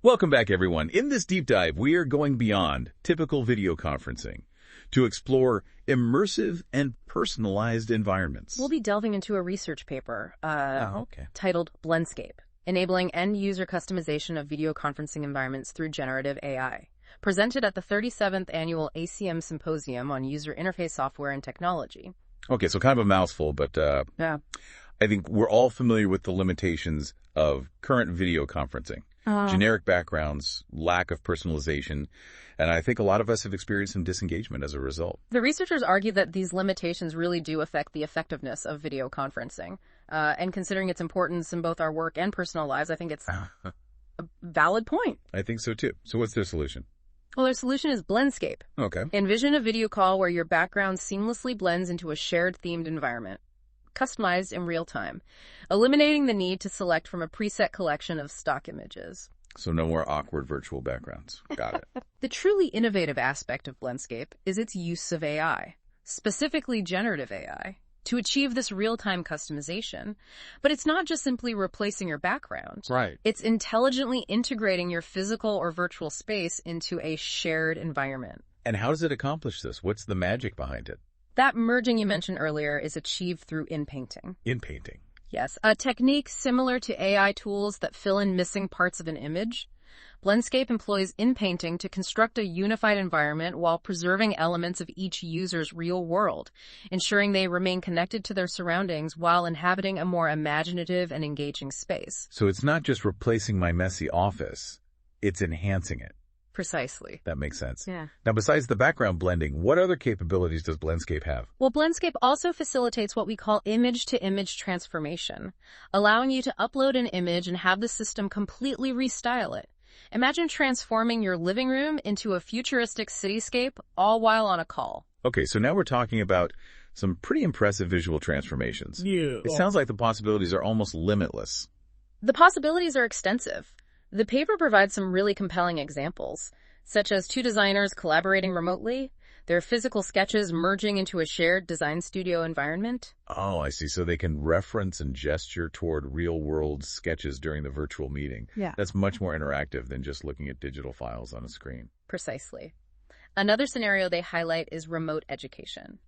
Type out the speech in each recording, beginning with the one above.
Welcome back, everyone. In this deep dive, we are going beyond typical video conferencing to explore immersive and personalized environments. We'll be delving into a research paper Okay. titled BlendScape, Enabling End-User Customization of Video Conferencing Environments Through Generative AI, presented at the 37th Annual ACM Symposium on User Interface Software and Technology. Okay, so kind of a mouthful, but Yeah. I think we're all familiar with the limitations of current video conferencing. Generic backgrounds, lack of personalization, and I think a lot of us have experienced some disengagement as a result. The researchers argue that these limitations really do affect the effectiveness of video conferencing. And considering its importance in both our work and personal lives, I think it's a valid point. I think so too. So what's their solution? Well, their solution is BlendScape. Okay. Envision a video call where your background seamlessly blends into a shared themed environment, customized in real time, eliminating the need to select from a preset collection of stock images. So no more awkward virtual backgrounds. Got it. The truly innovative aspect of BlendScape is its use of AI, specifically generative AI, to achieve this real-time customization. But it's not just simply replacing your background. Right. It's intelligently integrating your physical or virtual space into a shared environment. And how does it accomplish this? What's the magic behind it? That merging you mentioned earlier is achieved through in-painting. In-painting. Yes, a technique similar to AI tools that fill in missing parts of an image. BlendScape employs in-painting to construct a unified environment while preserving elements of each user's real world, ensuring they remain connected to their surroundings while inhabiting a more imaginative and engaging space. So it's not just replacing my messy office, it's enhancing it. Precisely. That makes sense. Yeah. Now, besides the background blending, what other capabilities does BlendScape have? Well, BlendScape also facilitates what we call image-to-image transformation, allowing you to upload an image and have the system completely restyle it. Imagine transforming your living room into a futuristic cityscape, all while on a call. Okay, so now we're talking about some pretty impressive visual transformations. Yeah. It sounds like the possibilities are almost limitless. The possibilities are extensive. The paper provides some really compelling examples, such as two designers collaborating remotely, their physical sketches merging into a shared design studio environment. Oh, I see. So they can reference and gesture toward real-world sketches during the virtual meeting. Yeah. That's much more interactive than just looking at digital files on a screen. Precisely. Another scenario they highlight is remote education,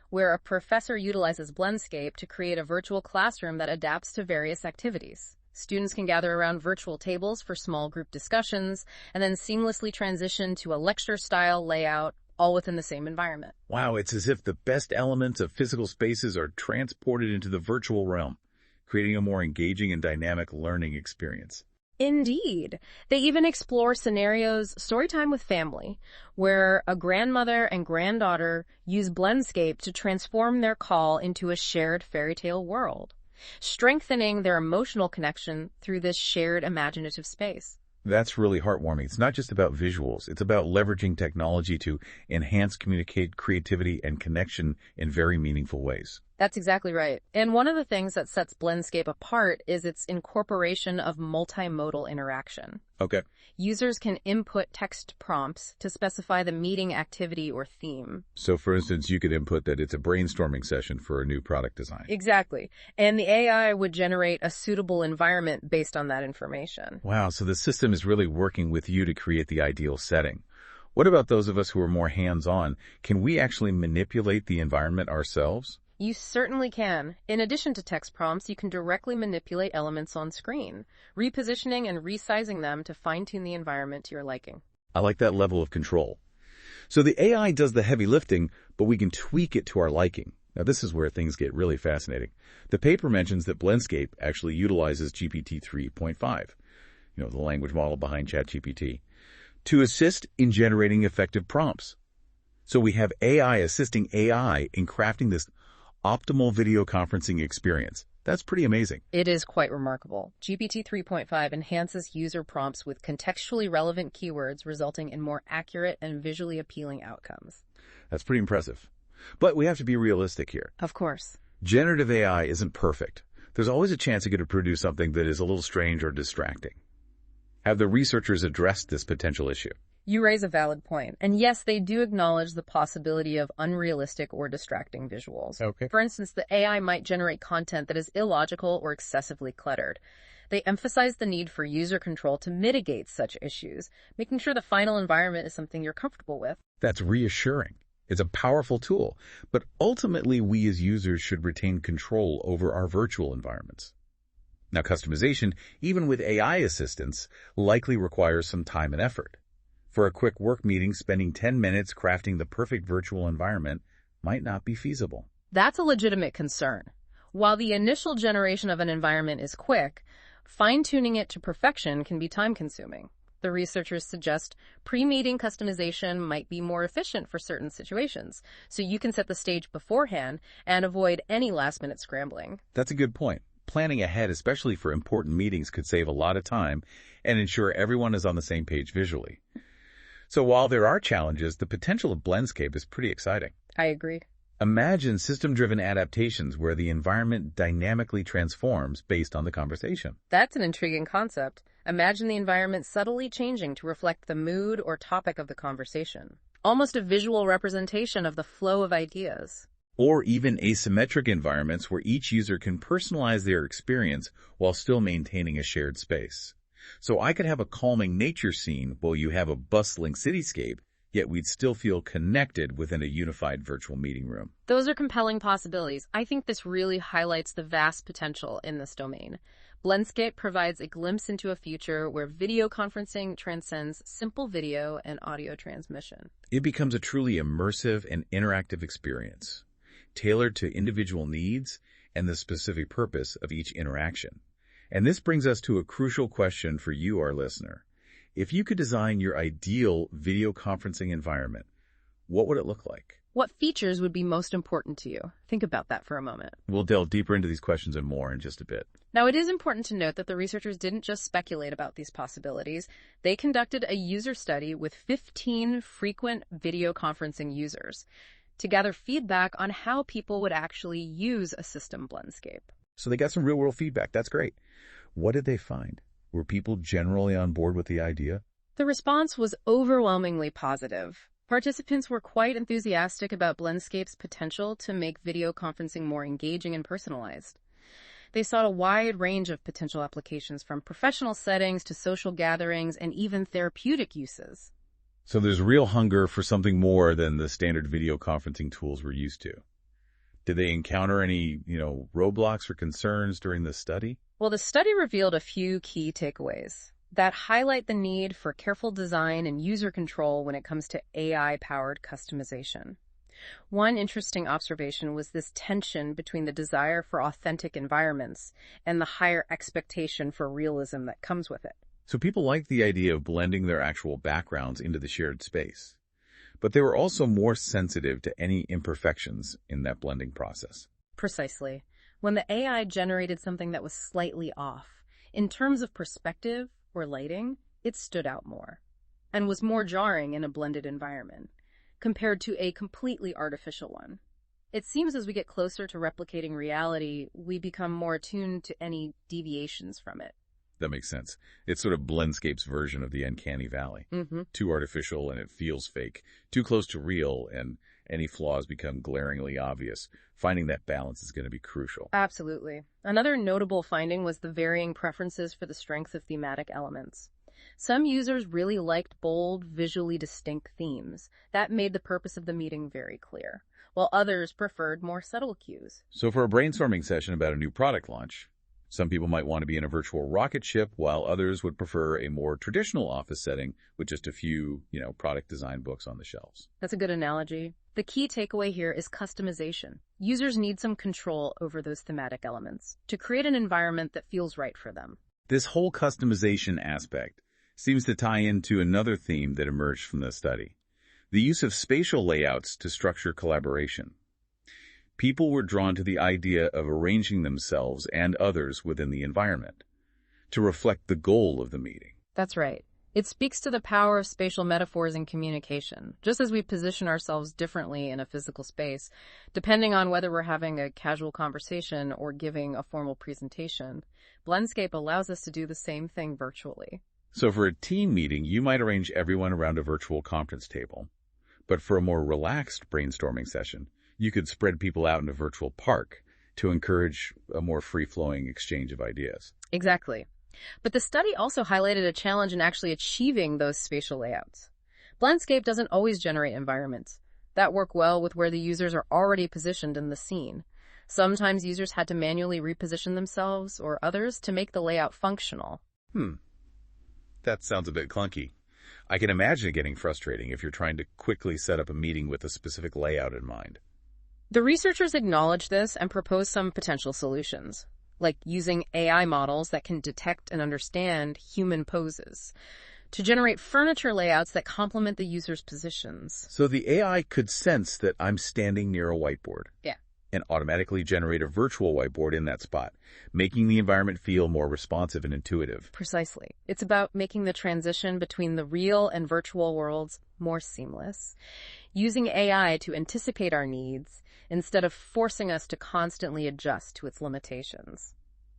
where a professor utilizes BlendScape to create a virtual classroom that adapts to various activities. Students can gather around virtual tables for small group discussions and then seamlessly transition to a lecture-style layout, all within the same environment. Wow, it's as if the best elements of physical spaces are transported into the virtual realm, creating a more engaging and dynamic learning experience. Indeed. They even explore scenarios, storytime with family, where a grandmother and granddaughter use BlendScape to transform their call into a shared fairy tale world, strengthening their emotional connection through this shared imaginative space. That's really heartwarming. It's not just about visuals. It's about leveraging technology to enhance creativity and connection in very meaningful ways. That's exactly right. And one of the things that sets BlendScape apart is its incorporation of multimodal interaction. Okay. Users can input text prompts to specify the meeting activity or theme. So, for instance, you could input that it's a brainstorming session for a new product design. Exactly. And the AI would generate a suitable environment based on that information. Wow, so the system is really working with you to create the ideal setting. What about those of us who are more hands-on? Can we actually manipulate the environment ourselves? You certainly can. In addition to text prompts, you can directly manipulate elements on screen, repositioning and resizing them to fine-tune the environment to your liking. I like that level of control. So the AI does the heavy lifting, but we can tweak it to our liking. Now, this is where things get really fascinating. The paper mentions that BlendScape actually utilizes GPT 3.5, the language model behind ChatGPT, to assist in generating effective prompts. So we have AI assisting AI in crafting this optimal video conferencing experience. That's pretty amazing. It is quite remarkable. GPT 3.5 enhances user prompts with contextually relevant keywords, resulting in more accurate and visually appealing outcomes. That's pretty impressive. But we have to be realistic here. Of course. Generative AI isn't perfect. There's always a chance it could produce something that is a little strange or distracting. Have the researchers addressed this potential issue? You raise a valid point. And yes, they do acknowledge the possibility of unrealistic or distracting visuals. Okay. For instance, the AI might generate content that is illogical or excessively cluttered. They emphasize the need for user control to mitigate such issues, making sure the final environment is something you're comfortable with. That's reassuring. It's a powerful tool, but ultimately we as users should retain control over our virtual environments. Now, customization, even with AI assistance, likely requires some time and effort. For a quick work meeting, spending 10 minutes crafting the perfect virtual environment might not be feasible. That's a legitimate concern. While the initial generation of an environment is quick, fine-tuning it to perfection can be time-consuming. The researchers suggest pre-meeting customization might be more efficient for certain situations, so you can set the stage beforehand and avoid any last-minute scrambling. That's a good point. Planning ahead, especially for important meetings, could save a lot of time and ensure everyone is on the same page visually. So while there are challenges, the potential of BlendScape is pretty exciting. I agree. Imagine system-driven adaptations where the environment dynamically transforms based on the conversation. That's an intriguing concept. Imagine the environment subtly changing to reflect the mood or topic of the conversation. Almost a visual representation of the flow of ideas. Or even asymmetric environments where each user can personalize their experience while still maintaining a shared space. So I could have a calming nature scene while you have a bustling cityscape, yet we'd still feel connected within a unified virtual meeting room. Those are compelling possibilities. I think this really highlights the vast potential in this domain. BlendScape provides a glimpse into a future where video conferencing transcends simple video and audio transmission. It becomes a truly immersive and interactive experience, tailored to individual needs and the specific purpose of each interaction. And this brings us to a crucial question for you, our listener. If you could design your ideal video conferencing environment, what would it look like? What features would be most important to you? Think about that for a moment. We'll delve deeper into these questions and more in just a bit. Now, it is important to note that the researchers didn't just speculate about these possibilities. They conducted a user study with 15 frequent video conferencing users to gather feedback on how people would actually use a system BlendScape. So they got some real-world feedback. That's great. What did they find? Were people generally on board with the idea? The response was overwhelmingly positive. Participants were quite enthusiastic about BlendScape's potential to make video conferencing more engaging and personalized. They sought a wide range of potential applications, from professional settings to social gatherings and even therapeutic uses. So there's real hunger for something more than the standard video conferencing tools we're used to. Did they encounter any, roadblocks or concerns during the study? Well, the study revealed a few key takeaways that highlight the need for careful design and user control when it comes to AI-powered customization. One interesting observation was this tension between the desire for authentic environments and the higher expectation for realism that comes with it. So people liked the idea of blending their actual backgrounds into the shared space. But they were also more sensitive to any imperfections in that blending process. Precisely. When the AI generated something that was slightly off, in terms of perspective or lighting, it stood out more and was more jarring in a blended environment compared to a completely artificial one. It seems as we get closer to replicating reality, we become more attuned to any deviations from it. That makes sense. It's sort of BlendScape's version of the uncanny valley. Too artificial and it feels fake. Too close to real and any flaws become glaringly obvious. Finding that balance is going to be crucial. Absolutely. Another notable finding was the varying preferences for the strength of thematic elements. Some users really liked bold, visually distinct themes. That made the purpose of the meeting very clear, while others preferred more subtle cues. So for a brainstorming session about a new product launch, some people might want to be in a virtual rocket ship, while others would prefer a more traditional office setting with just a few, product design books on the shelves. That's a good analogy. The key takeaway here is customization. Users need some control over those thematic elements to create an environment that feels right for them. This whole customization aspect seems to tie into another theme that emerged from the study: the use of spatial layouts to structure collaboration. People were drawn to the idea of arranging themselves and others within the environment to reflect the goal of the meeting. That's right. It speaks to the power of spatial metaphors in communication. Just as we position ourselves differently in a physical space, depending on whether we're having a casual conversation or giving a formal presentation, BlendScape allows us to do the same thing virtually. So for a team meeting, you might arrange everyone around a virtual conference table. But for a more relaxed brainstorming session, you could spread people out in a virtual park to encourage a more free-flowing exchange of ideas. Exactly. But the study also highlighted a challenge in actually achieving those spatial layouts. BlendScape doesn't always generate environments that work well with where the users are already positioned in the scene. Sometimes users had to manually reposition themselves or others to make the layout functional. That sounds a bit clunky. I can imagine it getting frustrating if you're trying to quickly set up a meeting with a specific layout in mind. The researchers acknowledged this and proposed some potential solutions, like using AI models that can detect and understand human poses to generate furniture layouts that complement the user's positions. So the AI could sense that I'm standing near a whiteboard. Yeah. And automatically generate a virtual whiteboard in that spot, making the environment feel more responsive and intuitive. Precisely. It's about making the transition between the real and virtual worlds more seamless, using AI to anticipate our needs instead of forcing us to constantly adjust to its limitations.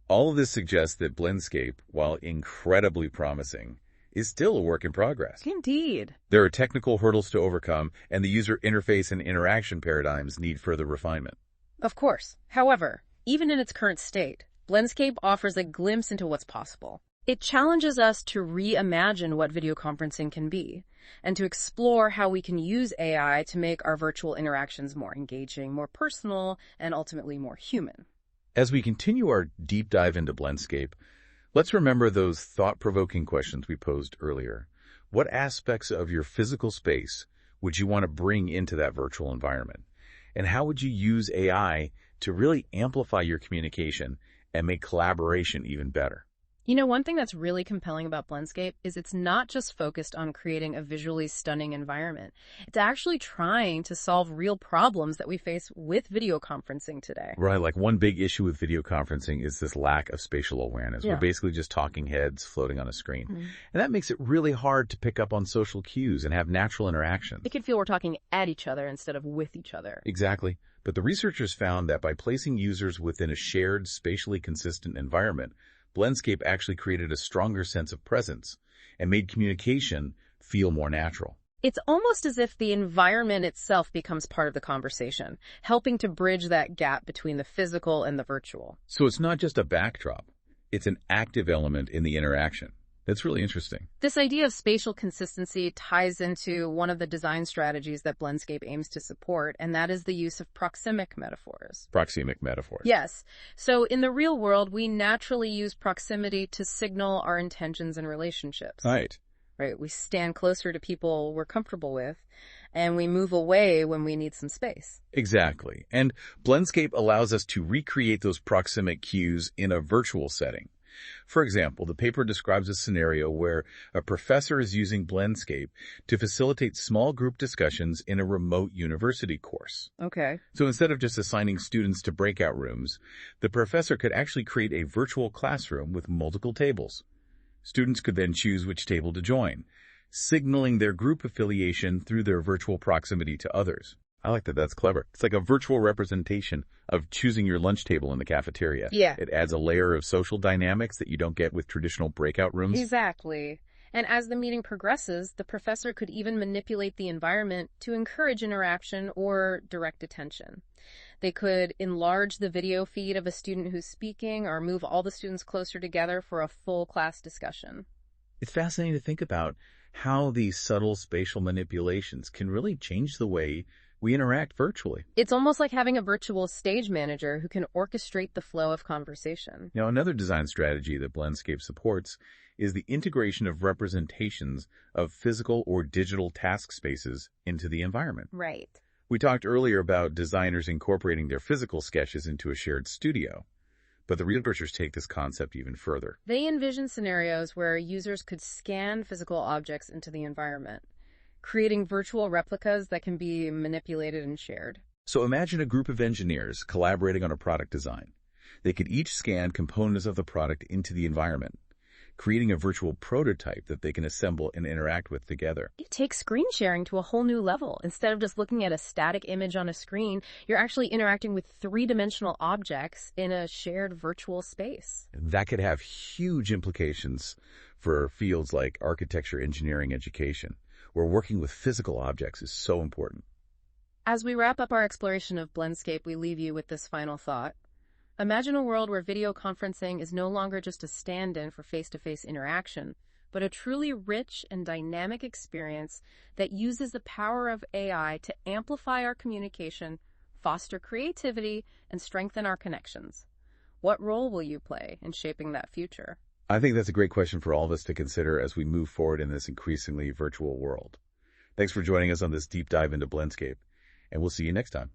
All of this suggests that BlendScape, while incredibly promising, is still a work in progress. Indeed. There are technical hurdles to overcome, and the user interface and interaction paradigms need further refinement. Of course. However, even in its current state, BlendScape offers a glimpse into what's possible. It challenges us to reimagine what video conferencing can be, and to explore how we can use AI to make our virtual interactions more engaging, more personal, and ultimately more human. As we continue our deep dive into BlendScape, let's remember those thought-provoking questions we posed earlier. What aspects of your physical space would you want to bring into that virtual environment? And how would you use AI to really amplify your communication and make collaboration even better? You know, one thing that's really compelling about BlendScape is it's not just focused on creating a visually stunning environment. It's actually trying to solve real problems that we face with video conferencing today. Right, like one big issue with video conferencing is this lack of spatial awareness. Yeah. We're basically just talking heads floating on a screen. Mm-hmm. And that makes it really hard to pick up on social cues and have natural interactions. It can feel we're talking at each other instead of with each other. Exactly. But the researchers found that by placing users within a shared, spatially consistent environment, BlendScape actually created a stronger sense of presence and made communication feel more natural. It's almost as if the environment itself becomes part of the conversation, helping to bridge that gap between the physical and the virtual. So it's not just a backdrop. It's an active element in the interaction. That's really interesting. This idea of spatial consistency ties into one of the design strategies that BlendScape aims to support, and that is the use of proxemic metaphors. Proxemic metaphors. Yes. So in the real world, we naturally use proximity to signal our intentions and relationships. Right. Right. We stand closer to people we're comfortable with, and we move away when we need some space. Exactly. And BlendScape allows us to recreate those proxemic cues in a virtual setting. For example, the paper describes a scenario where a professor is using BlendScape to facilitate small group discussions in a remote university course. Okay. So instead of just assigning students to breakout rooms, the professor could actually create a virtual classroom with multiple tables. Students could then choose which table to join, signaling their group affiliation through their virtual proximity to others. I like that. That's clever. It's like a virtual representation of choosing your lunch table in the cafeteria. Yeah. It adds a layer of social dynamics that you don't get with traditional breakout rooms. Exactly. And as the meeting progresses, the professor could even manipulate the environment to encourage interaction or direct attention. They could enlarge the video feed of a student who's speaking or move all the students closer together for a full class discussion. It's fascinating to think about how these subtle spatial manipulations can really change the way we interact virtually. It's almost like having a virtual stage manager who can orchestrate the flow of conversation. Now, another design strategy that BlendScape supports is the integration of representations of physical or digital task spaces into the environment. Right. We talked earlier about designers incorporating their physical sketches into a shared studio, but the researchers take this concept even further. They envision scenarios where users could scan physical objects into the environment, creating virtual replicas that can be manipulated and shared. So imagine a group of engineers collaborating on a product design. They could each scan components of the product into the environment, creating a virtual prototype that they can assemble and interact with together. It takes screen sharing to a whole new level. Instead of just looking at a static image on a screen, you're actually interacting with three-dimensional objects in a shared virtual space. That could have huge implications for fields like architecture, engineering, education, where working with physical objects is so important. As we wrap up our exploration of BlendScape, we leave you with this final thought. Imagine a world where video conferencing is no longer just a stand-in for face-to-face interaction, but a truly rich and dynamic experience that uses the power of AI to amplify our communication, foster creativity, and strengthen our connections. What role will you play in shaping that future? I think that's a great question for all of us to consider as we move forward in this increasingly virtual world. Thanks for joining us on this deep dive into BlendScape, and we'll see you next time.